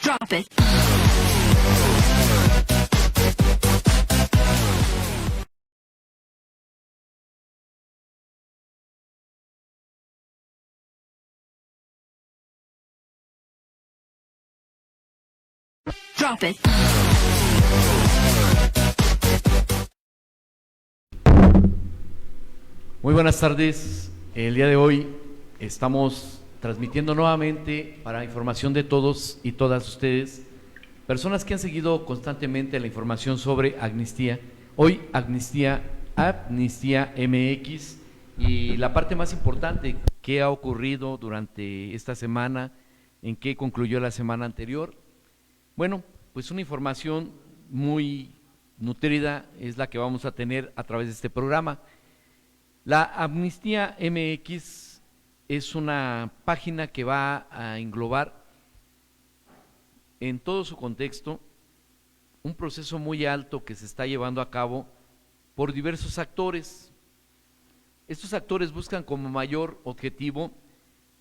Drop it. Drop it. Muy buenas tardes. El día de hoy estamos transmitiendo nuevamente para información de todos y todas ustedes, personas que han seguido constantemente la información sobre amnistía. Hoy Amnistía MX, y la parte más importante, qué ha ocurrido durante esta semana, en qué concluyó la semana anterior. Bueno, pues una información muy nutrida es la que vamos a tener a través de este programa. La Amnistía MX es una página que va a englobar en todo su contexto un proceso muy alto que se está llevando a cabo por diversos actores. Estos actores buscan como mayor objetivo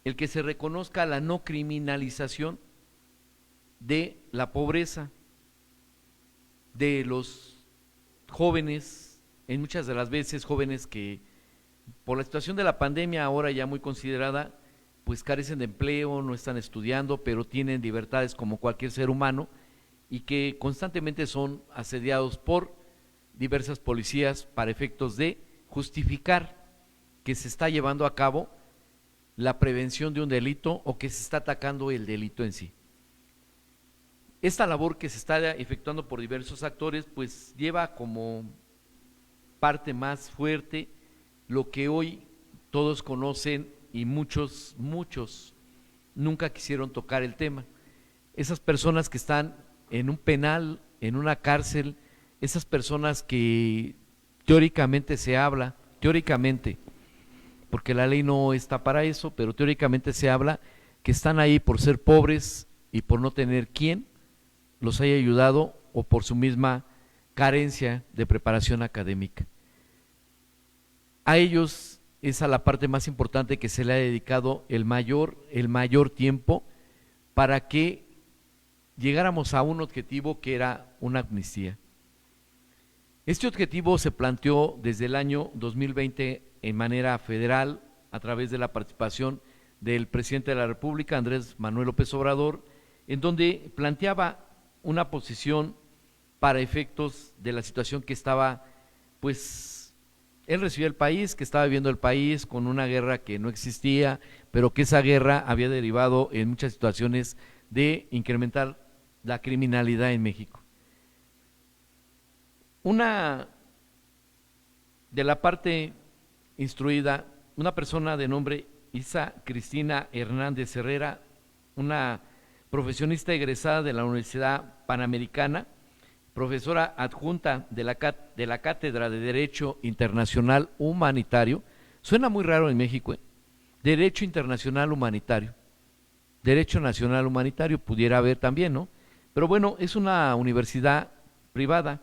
el que se reconozca la no criminalización de la pobreza, de los jóvenes, en muchas de las veces jóvenes que por la situación de la pandemia ahora ya muy considerada, pues carecen de empleo, no están estudiando, pero tienen libertades como cualquier ser humano y que constantemente son asediados por diversas policías para efectos de justificar que se está llevando a cabo la prevención de un delito o que se está atacando el delito en sí. Esta labor que se está efectuando por diversos actores pues lleva como parte más fuerte lo que hoy todos conocen y muchos nunca quisieron tocar el tema. Esas personas que están en un penal, en una cárcel, esas personas que teóricamente se habla, teóricamente, porque la ley no está para eso, pero teóricamente se habla que están ahí por ser pobres y por no tener quien los haya ayudado o por su misma carencia de preparación académica. A ellos es a la parte más importante que se le ha dedicado el mayor tiempo para que llegáramos a un objetivo que era una amnistía. Este objetivo se planteó desde el año 2020 en manera federal a través de la participación del presidente de la República, Andrés Manuel López Obrador, en donde planteaba una posición para efectos de la situación que estaba, pues, él recibió el país, que estaba viviendo el país con una guerra que no existía, pero que esa guerra había derivado en muchas situaciones de incrementar la criminalidad en México. Una de la parte instruida, una persona de nombre Isa Cristina Hernández Herrera, una profesionista egresada de la Universidad Panamericana, profesora adjunta de la Cátedra de Derecho Internacional Humanitario. Suena muy raro en México, ¿eh? Derecho Internacional Humanitario, Derecho Nacional Humanitario pudiera haber también, ¿no? Pero bueno, es una universidad privada.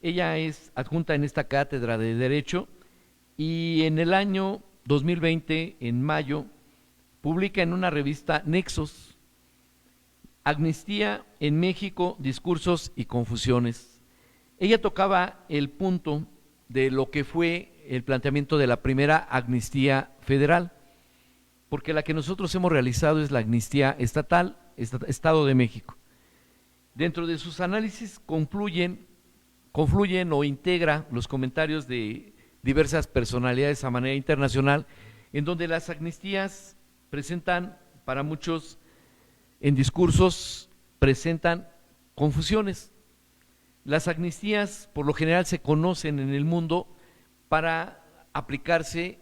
Ella es adjunta en esta cátedra de Derecho y en el año 2020, en mayo, publica en una revista Nexos, Amnistía en México, discursos y confusiones. Ella tocaba el punto de lo que fue el planteamiento de la primera amnistía federal, porque la que nosotros hemos realizado es la amnistía estatal, Estado de México. Dentro de sus análisis confluyen o integra los comentarios de diversas personalidades a manera internacional, en donde las amnistías presentan para muchos en discursos presentan confusiones. Las amnistías por lo general se conocen en el mundo para aplicarse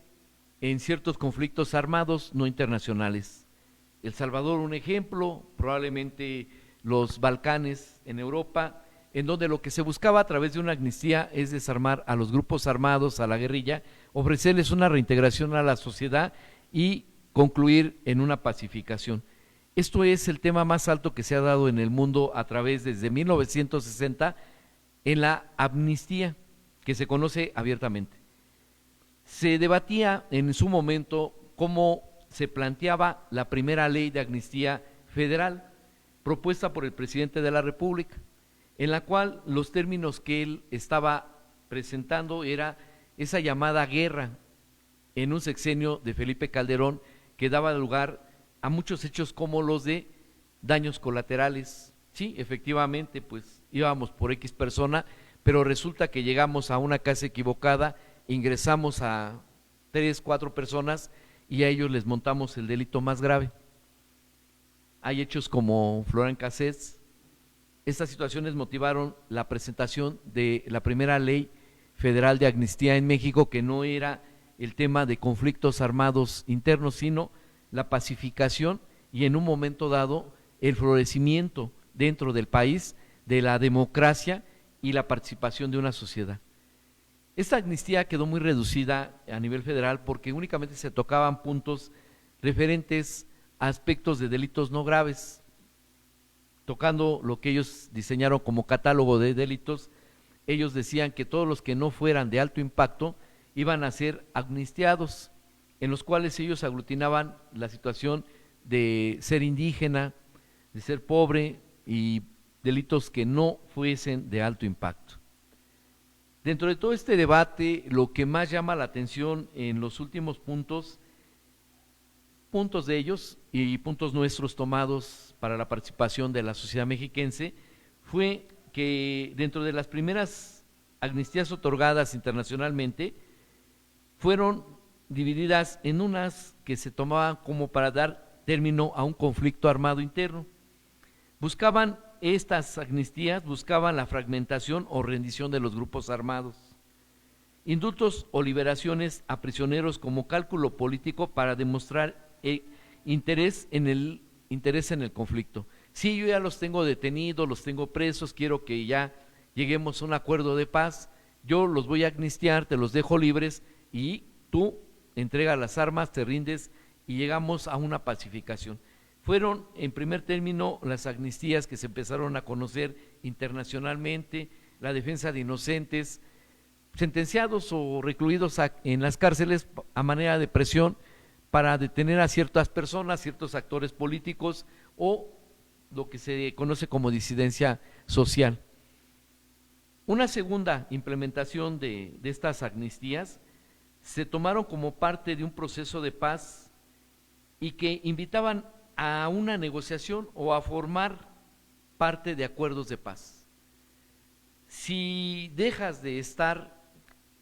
en ciertos conflictos armados no internacionales. El Salvador un ejemplo, probablemente los Balcanes en Europa, en donde lo que se buscaba a través de una amnistía es desarmar a los grupos armados, a la guerrilla, ofrecerles una reintegración a la sociedad y concluir en una pacificación. Esto es el tema más alto que se ha dado en el mundo a través desde 1960 en la amnistía, que se conoce abiertamente. Se debatía en su momento cómo se planteaba la primera ley de amnistía federal. propuesta por el presidente de la República, en la cual los términos que él estaba presentando era esa llamada guerra en un sexenio de Felipe Calderón, que daba lugar a muchos hechos como los de daños colaterales. Sí, efectivamente, pues íbamos por X persona, pero resulta que llegamos a una casa equivocada, ingresamos a 3, 4 personas y a ellos les montamos el delito más grave. Hay hechos como Florán Cassés. Estas situaciones motivaron la presentación de la primera ley federal de amnistía en México, que no era el tema de conflictos armados internos, sino la pacificación y en un momento dado el florecimiento dentro del país de la democracia y la participación de una sociedad. Esta amnistía quedó muy reducida a nivel federal porque únicamente se tocaban puntos referentes a aspectos de delitos no graves, tocando lo que ellos diseñaron como catálogo de delitos. Ellos decían que todos los que no fueran de alto impacto iban a ser amnistiados, en los cuales ellos aglutinaban la situación de ser indígena, de ser pobre y delitos que no fuesen de alto impacto. Dentro de todo este debate, lo que más llama la atención en los últimos puntos de ellos y puntos nuestros tomados para la participación de la sociedad mexiquense, fue que dentro de las primeras amnistías otorgadas internacionalmente, fueron divididas en unas que se tomaban como para dar término a un conflicto armado interno. Estas amnistías buscaban la fragmentación o rendición de los grupos armados, indultos o liberaciones a prisioneros como cálculo político para demostrar interés en el conflicto. Sí, yo ya los tengo detenidos, los tengo presos, quiero que ya lleguemos a un acuerdo de paz, yo los voy a amnistiar, te los dejo libres y tú entregas las armas, te rindes y llegamos a una pacificación. Fueron en primer término las amnistías que se empezaron a conocer internacionalmente, la defensa de inocentes, sentenciados o recluidos en las cárceles a manera de presión para detener a ciertas personas, ciertos actores políticos o lo que se conoce como disidencia social. Una segunda implementación de estas amnistías se tomaron como parte de un proceso de paz y que invitaban a una negociación o a formar parte de acuerdos de paz. Si dejas de estar,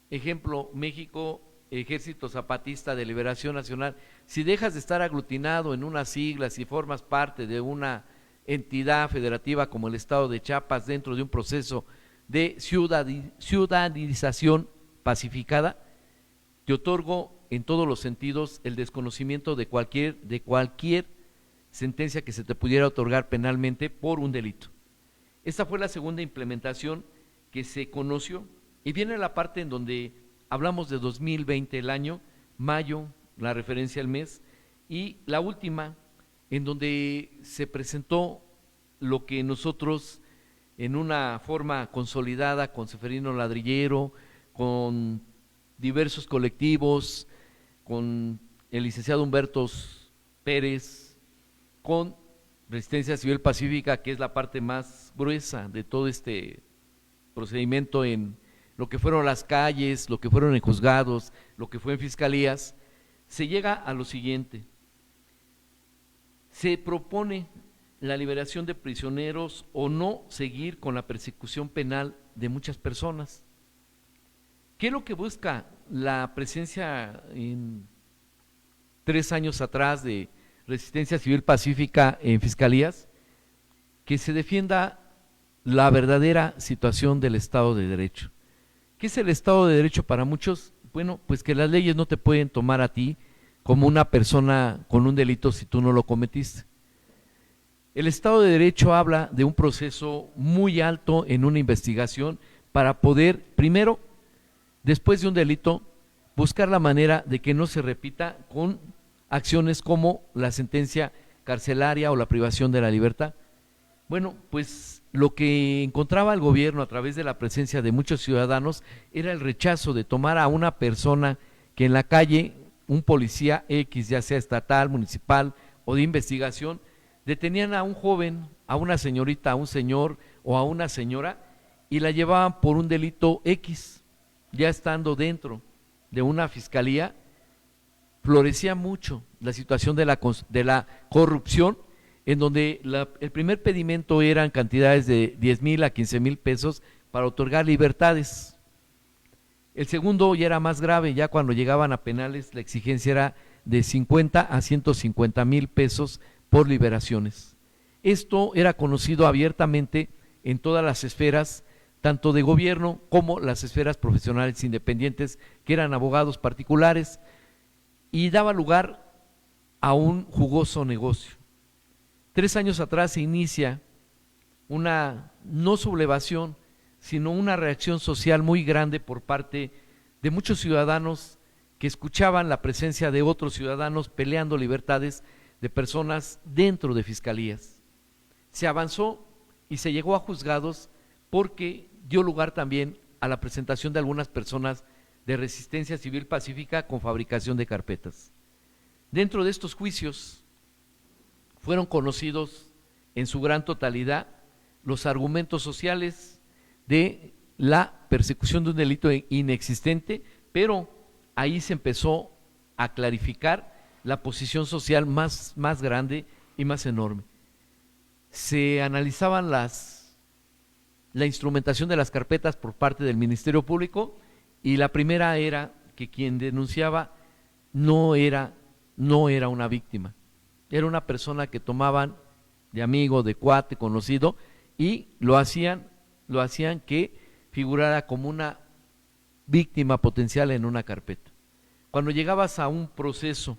ejemplo, México, Ejército Zapatista de Liberación Nacional, si dejas de estar aglutinado en unas siglas y formas parte de una entidad federativa como el Estado de Chiapas dentro de un proceso de ciudadanización pacificada, te otorgo en todos los sentidos el desconocimiento de cualquier sentencia que se te pudiera otorgar penalmente por un delito. Esta fue la segunda implementación que se conoció y viene la parte en donde hablamos de 2020, el año, mayo, la referencia al mes, y la última en donde se presentó lo que nosotros en una forma consolidada con Seferino Ladrillero, con diversos colectivos, con el licenciado Humberto Pérez, con Resistencia Civil Pacífica, que es la parte más gruesa de todo este procedimiento en lo que fueron las calles, lo que fueron en juzgados, lo que fue en fiscalías, se llega a lo siguiente: se propone la liberación de prisioneros o no seguir con la persecución penal de muchas personas. ¿Qué es lo que busca la presencia en 3 años atrás de Resistencia Civil Pacífica en fiscalías? Que se defienda la verdadera situación del Estado de Derecho. ¿Qué es el Estado de Derecho para muchos? Bueno, pues que las leyes no te pueden tomar a ti como una persona con un delito si tú no lo cometiste. El Estado de Derecho habla de un proceso muy alto en una investigación para poder, primero, después de un delito, buscar la manera de que no se repita con acciones como la sentencia carcelaria o la privación de la libertad. Bueno, pues lo que encontraba el gobierno a través de la presencia de muchos ciudadanos era el rechazo de tomar a una persona que en la calle, un policía X, ya sea estatal, municipal o de investigación, detenían a un joven, a una señorita, a un señor o a una señora y la llevaban por un delito X, ya estando dentro de una fiscalía. Florecía mucho la situación de la corrupción, en donde el primer pedimento eran cantidades de 10,000 a 15,000 pesos para otorgar libertades. El segundo ya era más grave, ya cuando llegaban a penales la exigencia era de 50 a 150,000 pesos por liberaciones. Esto era conocido abiertamente en todas las esferas, tanto de gobierno como las esferas profesionales independientes, que eran abogados particulares, y daba lugar a un jugoso negocio. 3 años atrás se inicia una no sublevación, sino una reacción social muy grande por parte de muchos ciudadanos que escuchaban la presencia de otros ciudadanos peleando libertades de personas dentro de fiscalías. Se avanzó y se llegó a juzgados porque dio lugar también a la presentación de algunas personas de resistencia civil pacífica con fabricación de carpetas. Dentro de estos juicios fueron conocidos en su gran totalidad los argumentos sociales de la persecución de un delito inexistente, pero ahí se empezó a clarificar la posición social más grande y más enorme. Se analizaban la instrumentación de las carpetas por parte del Ministerio Público, y la primera era que quien denunciaba no era una víctima, era una persona que tomaban de amigo, de cuate, conocido, y lo hacían que figurara como una víctima potencial en una carpeta. Cuando llegabas a un proceso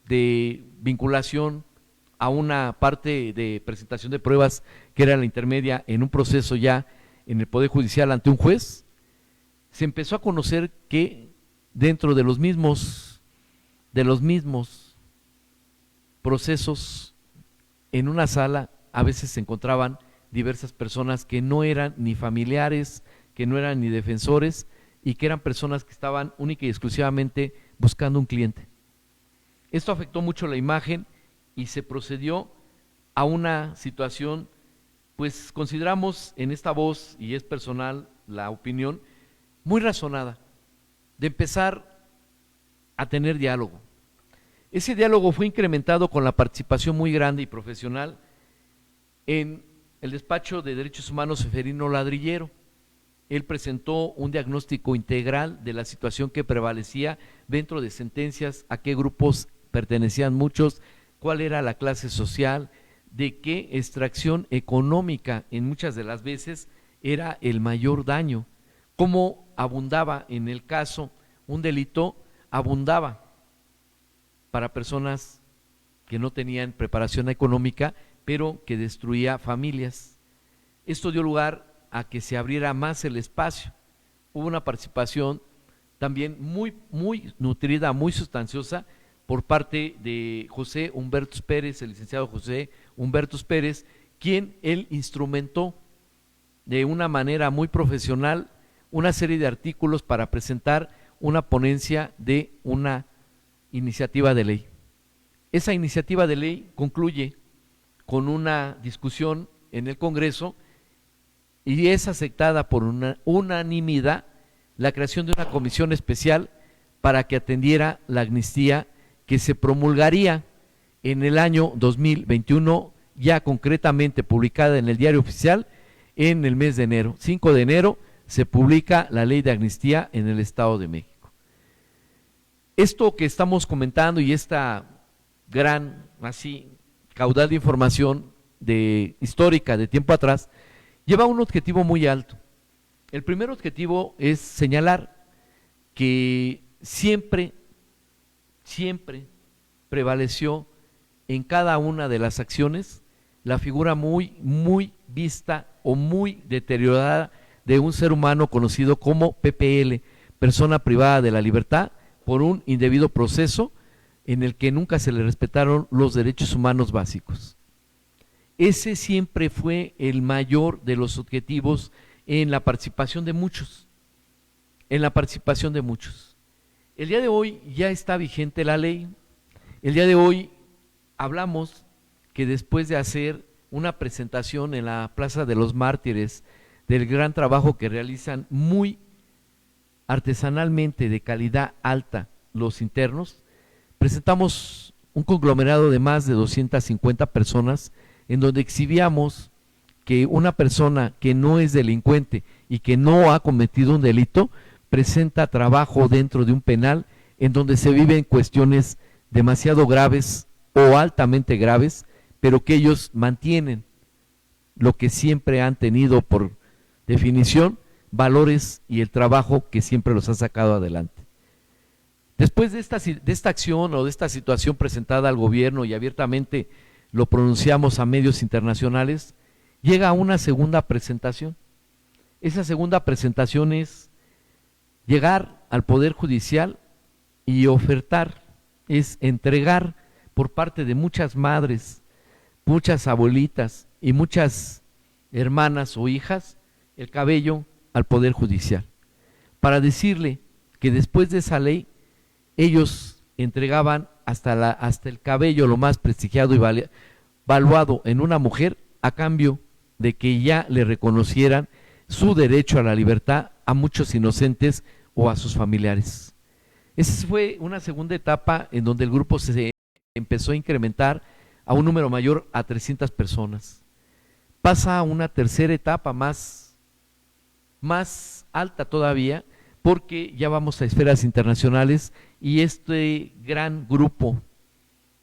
de vinculación, a una parte de presentación de pruebas que era la intermedia, en un proceso ya en el Poder Judicial ante un juez, se empezó a conocer que dentro de los mismos procesos, en una sala a veces se encontraban diversas personas que no eran ni familiares, que no eran ni defensores, y que eran personas que estaban única y exclusivamente buscando un cliente. Esto afectó mucho la imagen y se procedió a una situación, pues consideramos en esta voz, y es personal la opinión, muy razonada, de empezar a tener diálogo. Ese diálogo fue incrementado con la participación muy grande y profesional en el despacho de Derechos Humanos Seferino Ladrillero. Él presentó un diagnóstico integral de la situación que prevalecía dentro de sentencias, a qué grupos pertenecían muchos, cuál era la clase social, de qué extracción económica en muchas de las veces era el mayor daño, cómo abundaba en el caso un delito, abundaba para personas que no tenían preparación económica, pero que destruía familias. Esto dio lugar a que se abriera más el espacio. Hubo una participación también muy nutrida, muy sustanciosa por parte de José Humberto Pérez, el licenciado José Humberto Pérez, quien él instrumentó de una manera muy profesional una serie de artículos para presentar una ponencia de una iniciativa de ley. Esa iniciativa de ley concluye con una discusión en el Congreso y es aceptada por unanimidad la creación de una comisión especial para que atendiera la amnistía que se promulgaría en el año 2021, ya concretamente publicada en el Diario Oficial en el mes de enero. 5 de enero se publica la ley de amnistía en el Estado de México. Esto que estamos comentando y esta gran caudal de información histórica de tiempo atrás lleva un objetivo muy alto. El primer objetivo es señalar que siempre prevaleció en cada una de las acciones la figura muy vista o muy deteriorada de un ser humano conocido como PPL, persona privada de la libertad por un indebido proceso en el que nunca se le respetaron los derechos humanos básicos. Ese siempre fue el mayor de los objetivos en la participación de muchos, El día de hoy ya está vigente la ley. El día de hoy hablamos que después de hacer una presentación en la Plaza de los Mártires del gran trabajo que realizan muy artesanalmente de calidad alta los internos, presentamos un conglomerado de más de 250 personas en donde exhibíamos que una persona que no es delincuente y que no ha cometido un delito presenta trabajo dentro de un penal en donde se viven cuestiones demasiado graves o altamente graves, pero que ellos mantienen lo que siempre han tenido por definición, valores y el trabajo que siempre los ha sacado adelante. Después de esta acción o de esta situación presentada al gobierno y abiertamente lo pronunciamos a medios internacionales, llega una segunda presentación. Esa segunda presentación es llegar al Poder Judicial y ofertar, es entregar por parte de muchas madres, muchas abuelitas y muchas hermanas o hijas el cabello al Poder Judicial, para decirle que después de esa ley ellos entregaban hasta el cabello, lo más prestigiado y valuado en una mujer, a cambio de que ya le reconocieran su derecho a la libertad a muchos inocentes o a sus familiares. Esa fue una segunda etapa en donde el grupo se empezó a incrementar a un número mayor, a 300 personas. Pasa a una tercera etapa más alta todavía, porque ya vamos a esferas internacionales y este gran grupo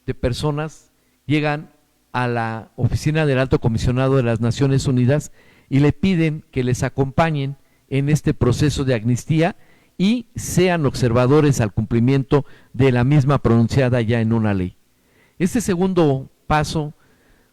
de personas llegan a la oficina del Alto Comisionado de las Naciones Unidas y le piden que les acompañen en este proceso de amnistía y sean observadores al cumplimiento de la misma pronunciada ya en una ley. Este segundo paso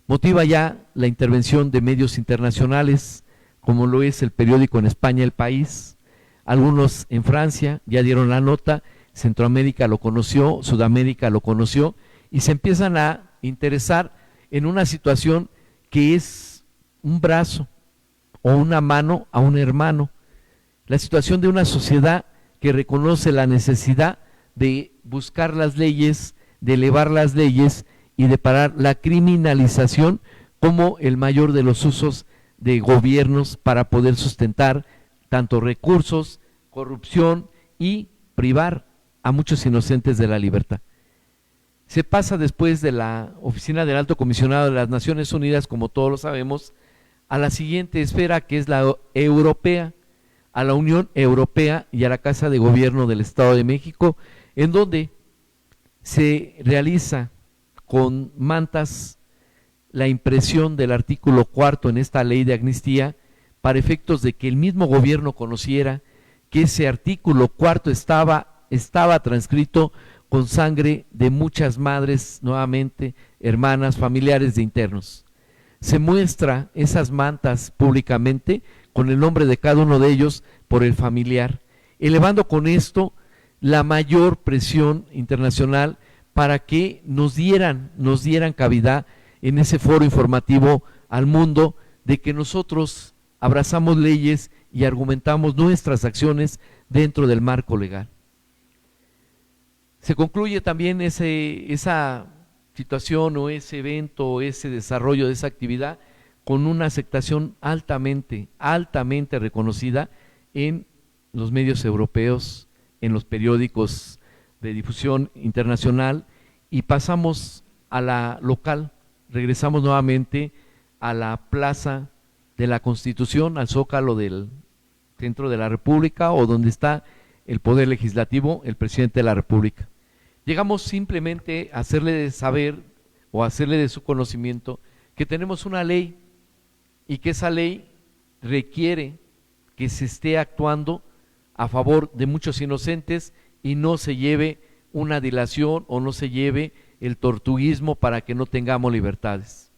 motiva ya la intervención de medios internacionales, como lo es el periódico en España El País, algunos en Francia ya dieron la nota, Centroamérica lo conoció, Sudamérica lo conoció, y se empiezan a interesar en una situación que es un brazo o una mano a un hermano, la situación de una sociedad que reconoce la necesidad de buscar las leyes, de elevar las leyes y de parar la criminalización como el mayor de los usos de gobiernos para poder sustentar tanto recursos, corrupción y privar a muchos inocentes de la libertad. Se pasa después de la Oficina del Alto Comisionado de las Naciones Unidas, como todos lo sabemos, a la siguiente esfera, que es la europea, a la Unión Europea y a la Casa de Gobierno del Estado de México, en donde se realiza con mantas la impresión del artículo 4 en esta ley de amnistía, para efectos de que el mismo gobierno conociera que ese artículo 4 estaba transcrito con sangre de muchas madres, nuevamente hermanas, familiares de internos. Se muestra esas mantas públicamente con el nombre de cada uno de ellos por el familiar, elevando con esto la mayor presión internacional para que nos dieran cavidad en ese foro informativo al mundo de que nosotros abrazamos leyes y argumentamos nuestras acciones dentro del marco legal. Se concluye también esa situación o ese evento o ese desarrollo de esa actividad con una aceptación altamente reconocida en los medios europeos, en los periódicos de difusión internacional, y pasamos a la local, regresamos nuevamente a la Plaza de la Constitución, al Zócalo del centro de la República, o donde está el Poder Legislativo, el Presidente de la República. Llegamos simplemente a hacerle saber o hacerle de su conocimiento que tenemos una ley y que esa ley requiere que se esté actuando a favor de muchos inocentes y no se lleve una dilación o no se lleve el tortuguismo para que no tengamos libertades.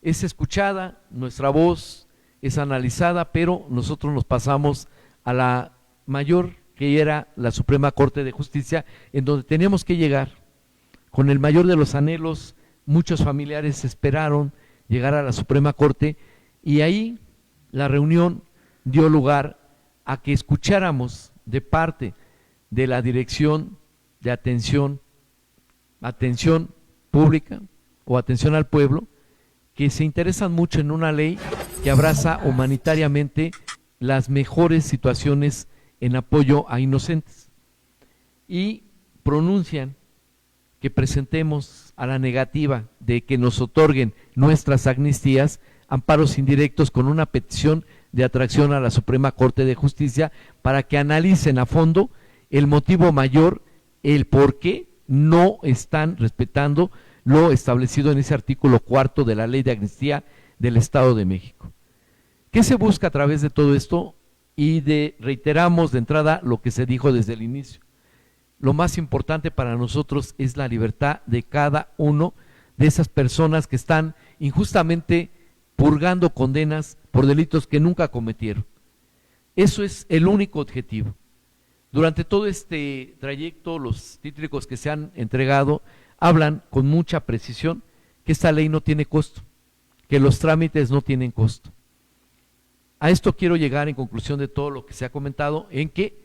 Es escuchada, nuestra voz es analizada, pero nosotros nos pasamos a la mayor, que era la Suprema Corte de Justicia, en donde teníamos que llegar. Con el mayor de los anhelos, muchos familiares esperaron llegar a la Suprema Corte, y ahí la reunión dio lugar a que escucháramos de parte de la Dirección de Atención Pública, o atención al pueblo, que se interesan mucho en una ley que abraza humanitariamente las mejores situaciones en apoyo a inocentes, y pronuncian que presentemos a la negativa de que nos otorguen nuestras amnistías amparos indirectos con una petición de atracción a la Suprema Corte de Justicia para que analicen a fondo el motivo mayor, el por qué no están respetando lo establecido en ese artículo 4 de la Ley de Amnistía del Estado de México. ¿Qué se busca a través de todo esto? Y reiteramos de entrada lo que se dijo desde el inicio. Lo más importante para nosotros es la libertad de cada uno de esas personas que están injustamente purgando condenas por delitos que nunca cometieron. Eso es el único objetivo. Durante todo este trayecto, los cítricos que se han entregado hablan con mucha precisión que esta ley no tiene costo, que los trámites no tienen costo. A esto quiero llegar en conclusión de todo lo que se ha comentado, en que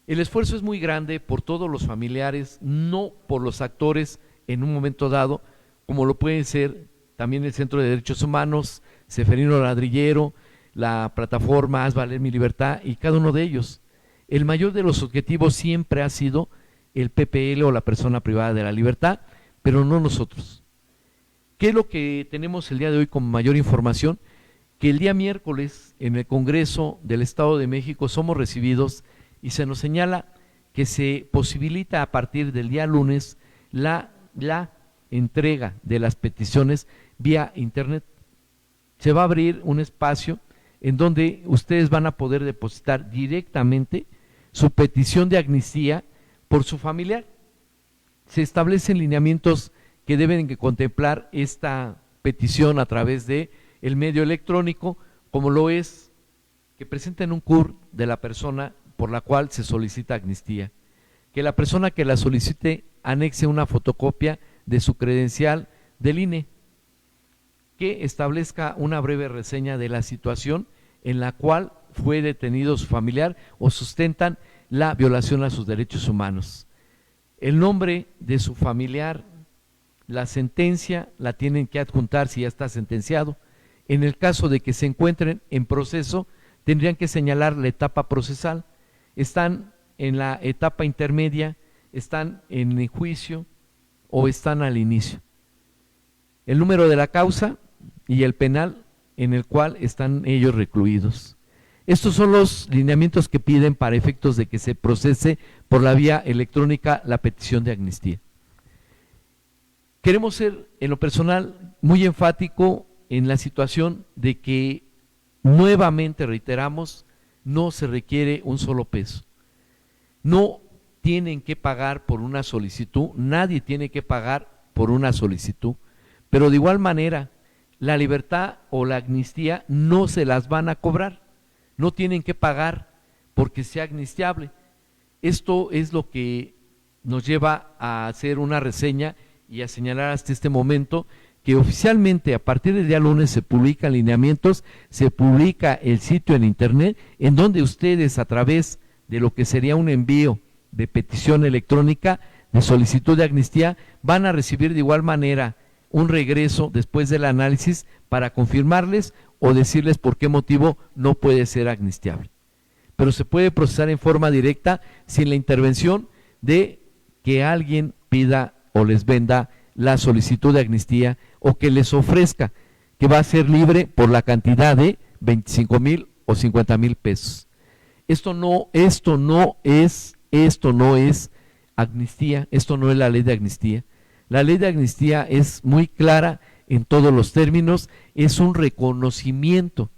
el esfuerzo es muy grande por todos los familiares, no por los actores en un momento dado, como lo pueden ser también el Centro de Derechos Humanos, Seferino Ladrillero, la plataforma Haz Valer Mi Libertad y cada uno de ellos. El mayor de los objetivos siempre ha sido el PPL o la persona privada de la libertad, pero no nosotros. ¿Qué es lo que tenemos el día de hoy como mayor información? Que el día miércoles en el Congreso del Estado de México somos recibidos y se nos señala que se posibilita a partir del día lunes la entrega de las peticiones vía internet. Se va a abrir un espacio en donde ustedes van a poder depositar directamente su petición de amnistía por su familiar. Se establecen lineamientos que deben que contemplar esta petición a través de el medio electrónico, como lo es que presenten un CUR de la persona por la cual se solicita amnistía, que la persona que la solicite anexe una fotocopia de su credencial del INE, que establezca una breve reseña de la situación en la cual fue detenido su familiar o sustentan la violación a sus derechos humanos. El nombre de su familiar, la sentencia la tienen que adjuntar si ya está sentenciado. En el caso de que se encuentren en proceso, tendrían que señalar la etapa procesal. Están en la etapa intermedia, están en el juicio o están al inicio. El número de la causa y el penal en el cual están ellos recluidos. Estos son los lineamientos que piden para efectos de que se procese por la vía electrónica la petición de amnistía. Queremos ser, en lo personal, muy enfático en la situación de que, nuevamente reiteramos, no se requiere un solo peso. No tienen que pagar por una solicitud, nadie tiene que pagar por una solicitud, pero de igual manera, la libertad o la amnistía no se las van a cobrar, no tienen que pagar porque sea amnistiable. Esto es lo que nos lleva a hacer una reseña y a señalar hasta este momento que oficialmente a partir del día lunes se publican lineamientos, se publica el sitio en internet en donde ustedes a través de lo que sería un envío de petición electrónica de solicitud de amnistía van a recibir de igual manera un regreso después del análisis para confirmarles o decirles por qué motivo no puede ser amnistiable. Pero se puede procesar en forma directa sin la intervención de que alguien pida o les venda la solicitud de amnistía o que les ofrezca que va a ser libre por la cantidad de 25,000 o 50,000 pesos. Esto no es amnistía, esto no es la ley de amnistía. La ley de amnistía es muy clara en todos los términos, es un reconocimiento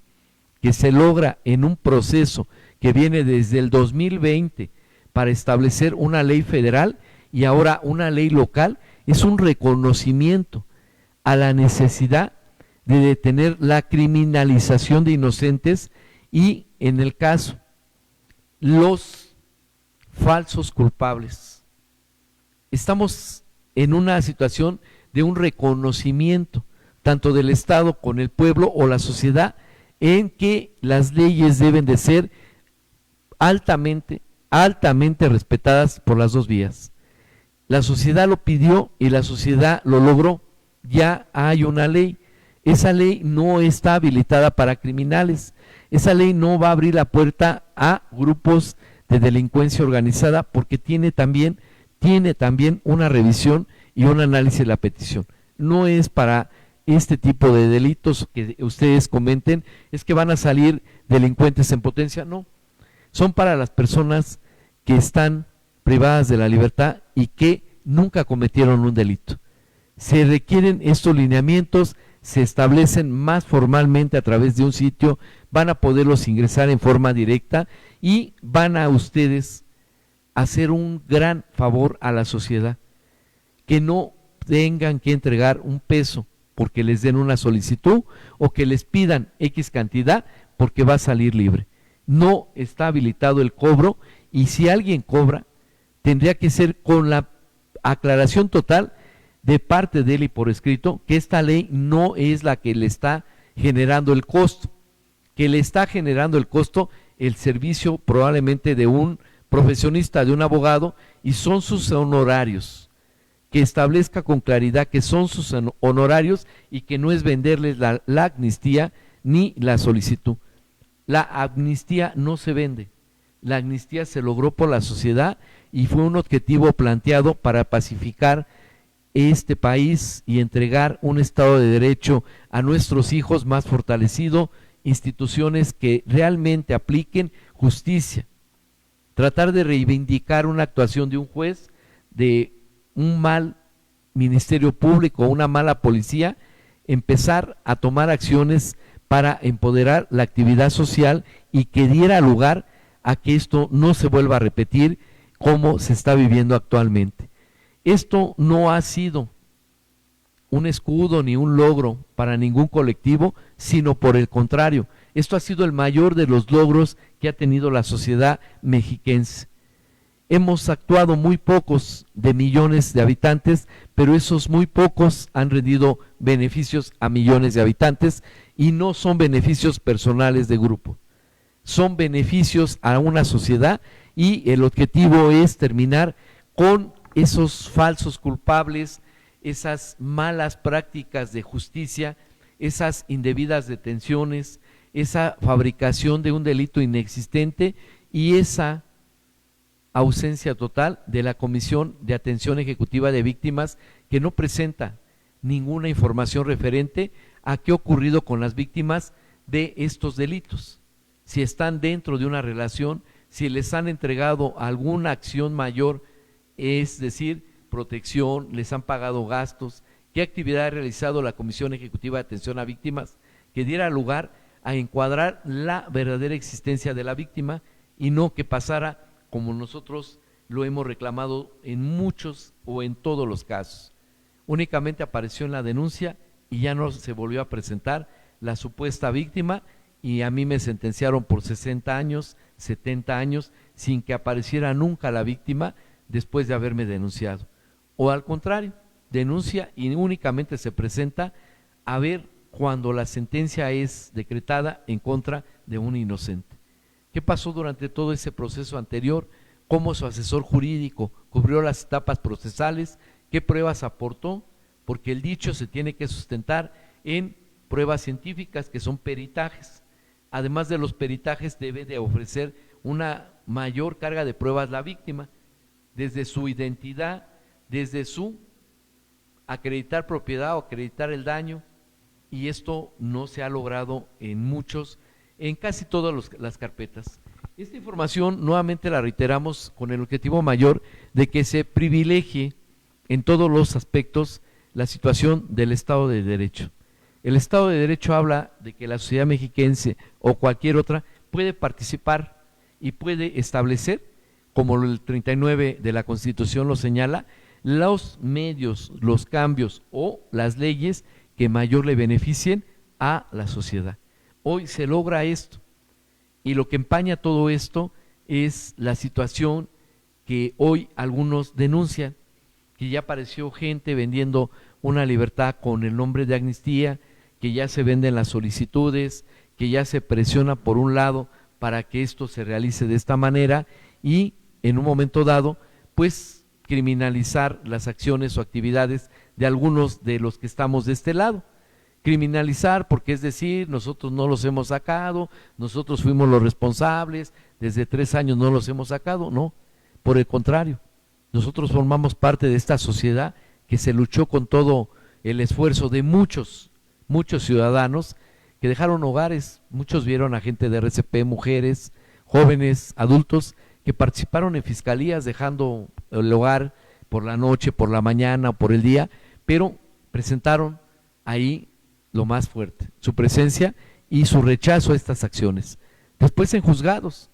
que se logra en un proceso que viene desde el 2020 para establecer una ley federal y ahora una ley local. Es un reconocimiento a la necesidad de detener la criminalización de inocentes y, en el caso, los falsos culpables. Estamos en una situación de un reconocimiento, tanto del Estado con el pueblo o la sociedad, en que las leyes deben de ser altamente respetadas por las dos vías. La sociedad lo pidió y la sociedad lo logró. ya hay una ley. Esa ley no está habilitada para criminales. Esa ley no va a abrir la puerta a grupos de delincuencia organizada porque tiene también una revisión y un análisis de la petición. No es para este tipo de delitos que ustedes comenten, es que van a salir delincuentes en potencia, no. Son para las personas que están privadas de la libertad y que nunca cometieron un delito. Se requieren estos lineamientos, se establecen más formalmente a través de un sitio, van a poderlos ingresar en forma directa y van a ustedes hacer un gran favor a la sociedad, que no tengan que entregar un peso porque les den una solicitud o que les pidan X cantidad porque va a salir libre. No está habilitado el cobro y si alguien cobra, tendría que ser con la aclaración total de parte de él y por escrito que esta ley no es la que le está generando el costo, que le está generando el costo el servicio probablemente de un profesionista, de un abogado, y son sus honorarios. Que establezca con claridad que son sus honorarios y que no es venderles la amnistía ni la solicitud. La amnistía no se vende, la amnistía se logró por la sociedad y fue un objetivo planteado para pacificar este país y entregar un Estado de Derecho a nuestros hijos más fortalecido, instituciones que realmente apliquen justicia. Tratar de reivindicar una actuación de un juez, de un mal ministerio público, una mala policía, empezar a tomar acciones para empoderar la actividad social y que diera lugar a que esto no se vuelva a repetir como se está viviendo actualmente. Esto no ha sido un escudo ni un logro para ningún colectivo, sino por el contrario, esto ha sido el mayor de los logros que ha tenido la sociedad mexiquense. Hemos actuado muy pocos de millones de habitantes, pero esos muy pocos han rendido beneficios a millones de habitantes y no son beneficios personales de grupo, son beneficios a una sociedad y el objetivo es terminar con esos falsos culpables, esas malas prácticas de justicia, esas indebidas detenciones, esa fabricación de un delito inexistente y esa ausencia total de la Comisión de Atención Ejecutiva de Víctimas, que no presenta ninguna información referente a qué ha ocurrido con las víctimas de estos delitos, si están dentro de una relación, si les han entregado alguna acción mayor, es decir, protección, les han pagado gastos, qué actividad ha realizado la Comisión Ejecutiva de Atención a Víctimas que diera lugar a encuadrar la verdadera existencia de la víctima y no que pasara como nosotros lo hemos reclamado en muchos o en todos los casos. Únicamente apareció en la denuncia y ya no se volvió a presentar la supuesta víctima y a mí me sentenciaron por 60 años, 70 años, sin que apareciera nunca la víctima después de haberme denunciado. O al contrario, denuncia y únicamente se presenta a ver cuando la sentencia es decretada en contra de un inocente. ¿Qué pasó durante todo ese proceso anterior? ¿Cómo su asesor jurídico cubrió las etapas procesales? ¿Qué pruebas aportó? Porque el dicho se tiene que sustentar en pruebas científicas que son peritajes. Además de los peritajes debe de ofrecer una mayor carga de pruebas la víctima, desde su identidad, desde su acreditar propiedad o acreditar el daño, y esto no se ha logrado en casi todas las carpetas. Esta información nuevamente la reiteramos con el objetivo mayor de que se privilegie en todos los aspectos la situación del Estado de Derecho. El Estado de Derecho habla de que la sociedad mexiquense o cualquier otra puede participar y puede establecer, como el 39 de la Constitución lo señala, los medios, los cambios o las leyes que mayor le beneficien a la sociedad. Hoy se logra esto y lo que empaña todo esto es la situación que hoy algunos denuncian, que ya apareció gente vendiendo una libertad con el nombre de amnistía, que ya se venden las solicitudes, que ya se presiona por un lado para que esto se realice de esta manera y en un momento dado pues criminalizar las acciones o actividades de algunos de los que estamos de este lado. Criminalizar, porque es decir, nosotros no los hemos sacado, nosotros fuimos los responsables, desde 3 años no los hemos sacado, no, por el contrario, nosotros formamos parte de esta sociedad que se luchó con todo el esfuerzo de muchos ciudadanos que dejaron hogares, muchos vieron a gente de RCP, mujeres, jóvenes, adultos, que participaron en fiscalías dejando el hogar por la noche, por la mañana, por el día, pero presentaron ahí lo más fuerte, su presencia y su rechazo a estas acciones. Después en juzgados,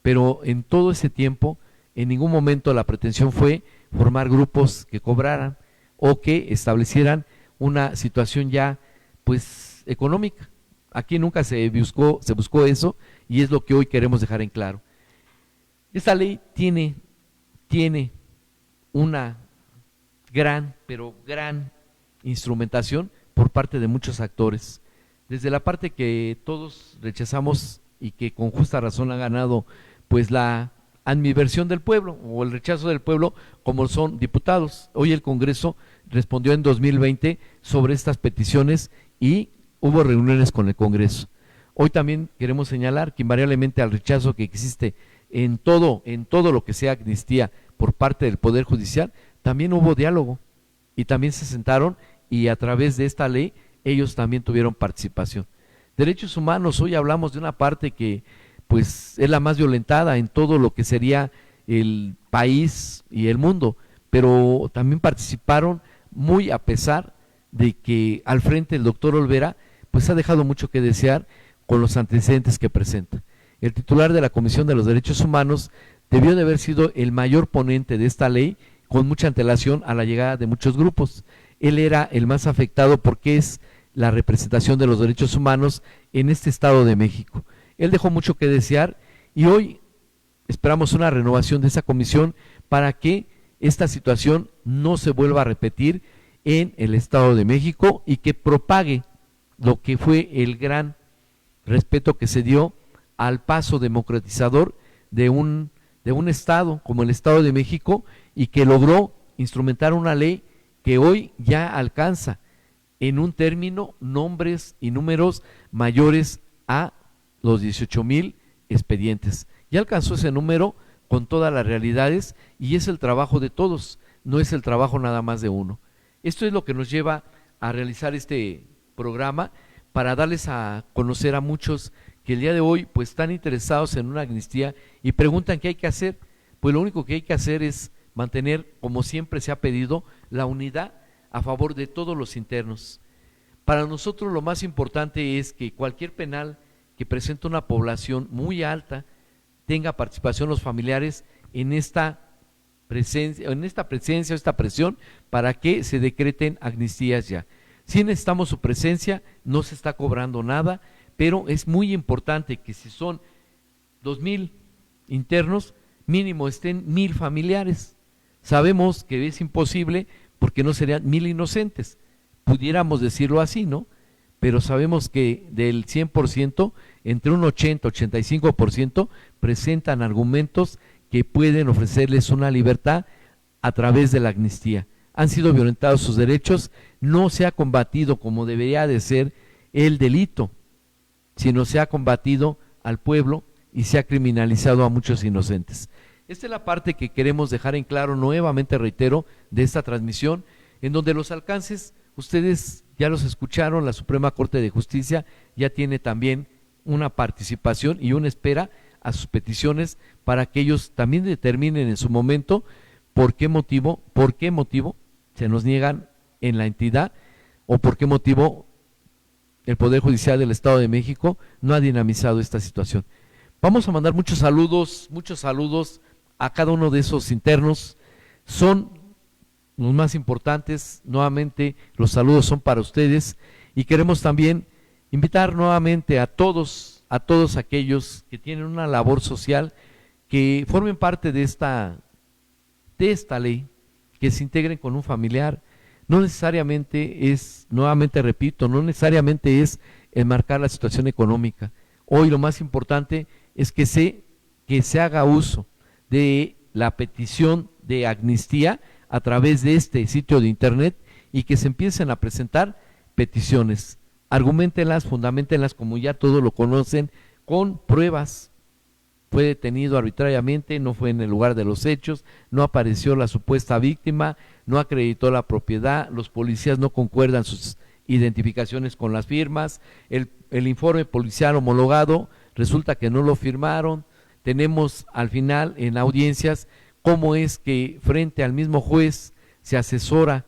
pero en todo ese tiempo, en ningún momento la pretensión fue formar grupos que cobraran o que establecieran una situación ya pues económica. Aquí nunca se buscó eso, y es lo que hoy queremos dejar en claro. Esta ley tiene una gran, pero gran instrumentación por parte de muchos actores, desde la parte que todos rechazamos y que con justa razón ha ganado pues la animadversión del pueblo o el rechazo del pueblo, como son diputados. Hoy el Congreso respondió en 2020 sobre estas peticiones y hubo reuniones con el Congreso. Hoy también queremos señalar que invariablemente al rechazo que existe en todo lo que sea amnistía por parte del Poder Judicial, también hubo diálogo y también se sentaron, y a través de esta ley ellos también tuvieron participación. Derechos humanos, hoy hablamos de una parte que pues es la más violentada en todo lo que sería el país y el mundo, pero también participaron muy a pesar de que al frente el doctor Olvera pues ha dejado mucho que desear con los antecedentes que presenta. El titular de la Comisión de los Derechos Humanos debió de haber sido el mayor ponente de esta ley con mucha antelación a la llegada de muchos grupos. Él era el más afectado porque es la representación de los derechos humanos en este Estado de México. Él dejó mucho que desear y hoy esperamos una renovación de esa comisión para que esta situación no se vuelva a repetir en el Estado de México y que propague lo que fue el gran respeto que se dio al paso democratizador de un Estado como el Estado de México, y que logró instrumentar una ley que hoy ya alcanza en un término nombres y números mayores a los 18,000 expedientes. Ya alcanzó ese número con todas las realidades y es el trabajo de todos, no es el trabajo nada más de uno. Esto es lo que nos lleva a realizar este programa, para darles a conocer a muchos que el día de hoy pues están interesados en una amnistía y preguntan qué hay que hacer. Pues lo único que hay que hacer es mantener, como siempre se ha pedido, la unidad a favor de todos los internos. Para nosotros lo más importante es que cualquier penal que presente una población muy alta tenga participación los familiares en esta presencia, esta presión, para que se decreten amnistías ya. Si necesitamos su presencia, no se está cobrando nada, pero es muy importante que si son 2,000 internos, mínimo estén 1,000 familiares. Sabemos que es imposible porque no serían 1,000 inocentes, pudiéramos decirlo así, ¿no? Pero sabemos que del 100%, entre un 80-85% presentan argumentos que pueden ofrecerles una libertad a través de la amnistía. Han sido violentados sus derechos, no se ha combatido como debería de ser el delito, sino se ha combatido al pueblo y se ha criminalizado a muchos inocentes. Esta es la parte que queremos dejar en claro, nuevamente reitero, de esta transmisión, en donde los alcances, ustedes ya los escucharon, la Suprema Corte de Justicia ya tiene también una participación y una espera a sus peticiones para que ellos también determinen en su momento por qué motivo se nos niegan en la entidad, o por qué motivo el Poder Judicial del Estado de México no ha dinamizado esta situación. Vamos a mandar muchos saludos a cada uno de esos internos, son los más importantes. Nuevamente los saludos son para ustedes y queremos también invitar nuevamente a todos aquellos que tienen una labor social, que formen parte de esta ley, que se integren con un familiar. No necesariamente es, nuevamente repito, no necesariamente es enmarcar la situación económica. Hoy lo más importante es que se haga uso de la petición de amnistía a través de este sitio de internet y que se empiecen a presentar peticiones. Arguméntenlas, fundamentenlas como ya todos lo conocen, con pruebas. Fue detenido arbitrariamente, no fue en el lugar de los hechos, no apareció la supuesta víctima, no acreditó la propiedad, los policías no concuerdan sus identificaciones con las firmas, el informe policial homologado resulta que no lo firmaron. Tenemos al final en audiencias cómo es que frente al mismo juez se asesora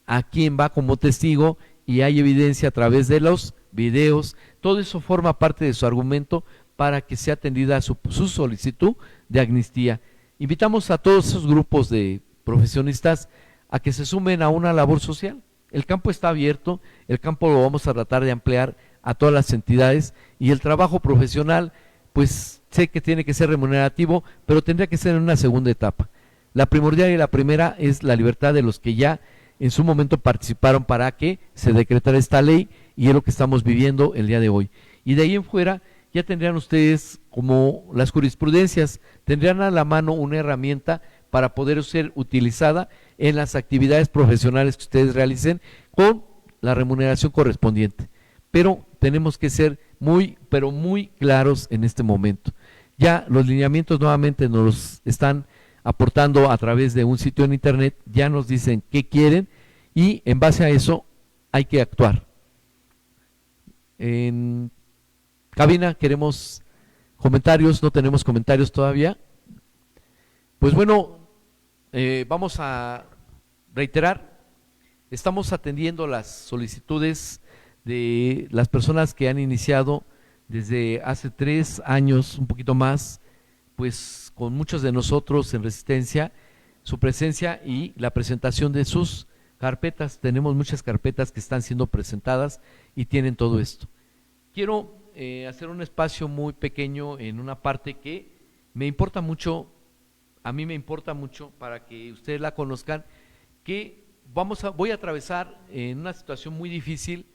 a quien va como testigo y hay evidencia a través de los videos. Todo eso forma parte de su argumento para que sea atendida su solicitud de amnistía. Invitamos a todos esos grupos de profesionistas a que se sumen a una labor social. El campo está abierto, el campo lo vamos a tratar de ampliar a todas las entidades, y el trabajo profesional, pues sé que tiene que ser remunerativo, pero tendría que ser en una segunda etapa. La primordial y la primera es la libertad de los que ya en su momento participaron para que se decretara esta ley, y es lo que estamos viviendo el día de hoy. Y de ahí en fuera ya tendrían ustedes, como las jurisprudencias, tendrían a la mano una herramienta para poder ser utilizada en las actividades profesionales que ustedes realicen con la remuneración correspondiente. Pero tenemos que ser muy, pero muy claros en este momento. Ya los lineamientos nuevamente nos los están aportando a través de un sitio en internet, ya nos dicen qué quieren y en base a eso hay que actuar. En cabina queremos comentarios, no tenemos comentarios todavía. Pues bueno, vamos a reiterar, estamos atendiendo las solicitudes de las personas que han iniciado desde hace 3 años, un poquito más, pues con muchos de nosotros en Resistencia, su presencia y la presentación de sus carpetas. Tenemos muchas carpetas que están siendo presentadas y tienen todo esto. Quiero hacer un espacio muy pequeño en una parte que me importa mucho, a mí me importa mucho para que ustedes la conozcan, que voy a atravesar en una situación muy difícil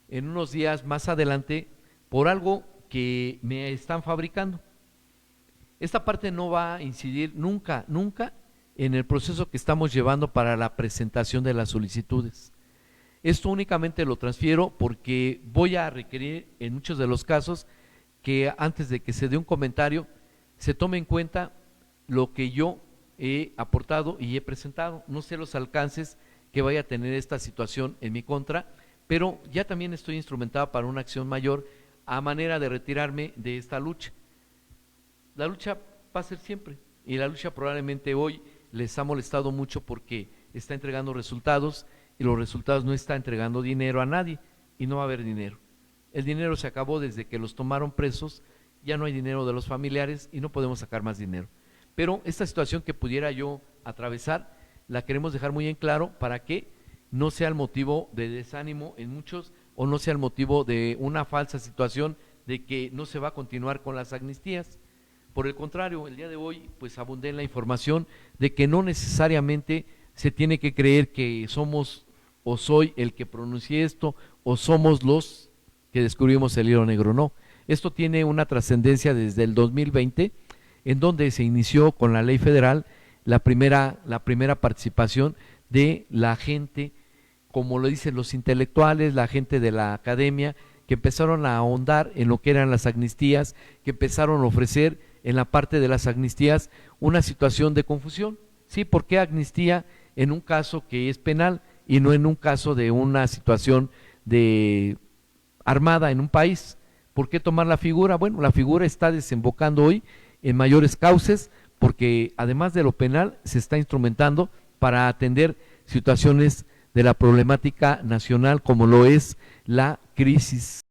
en unos días más adelante por algo que me están fabricando. Esta parte no va a incidir nunca, nunca en el proceso que estamos llevando para la presentación de las solicitudes. Esto únicamente lo transfiero porque voy a requerir en muchos de los casos que antes de que se dé un comentario se tome en cuenta lo que yo he aportado y he presentado. No sé los alcances que vaya a tener esta situación en mi contra, pero ya también estoy instrumentado para una acción mayor a manera de retirarme de esta lucha. La lucha va a ser siempre, y la lucha probablemente hoy les ha molestado mucho porque está entregando resultados, y los resultados no está entregando dinero a nadie, y no va a haber dinero. El dinero se acabó desde que los tomaron presos, ya no hay dinero de los familiares y no podemos sacar más dinero. Pero esta situación que pudiera yo atravesar, la queremos dejar muy en claro para que no sea el motivo de desánimo en muchos, o no sea el motivo de una falsa situación de que no se va a continuar con las amnistías. Por el contrario, el día de hoy pues abundé en la información de que no necesariamente se tiene que creer que somos o soy el que pronuncie esto o somos los que descubrimos el hilo negro. No, esto tiene una trascendencia desde el 2020, en donde se inició con la ley federal la primera participación de la gente, como lo dicen los intelectuales, la gente de la academia, que empezaron a ahondar en lo que eran las amnistías, que empezaron a ofrecer en la parte de las amnistías una situación de confusión. Sí, ¿por qué amnistía en un caso que es penal y no en un caso de una situación de armada en un país? ¿Por qué tomar la figura? Bueno, la figura está desembocando hoy en mayores cauces, porque además de lo penal se está instrumentando para atender situaciones de la problemática nacional como lo es la crisis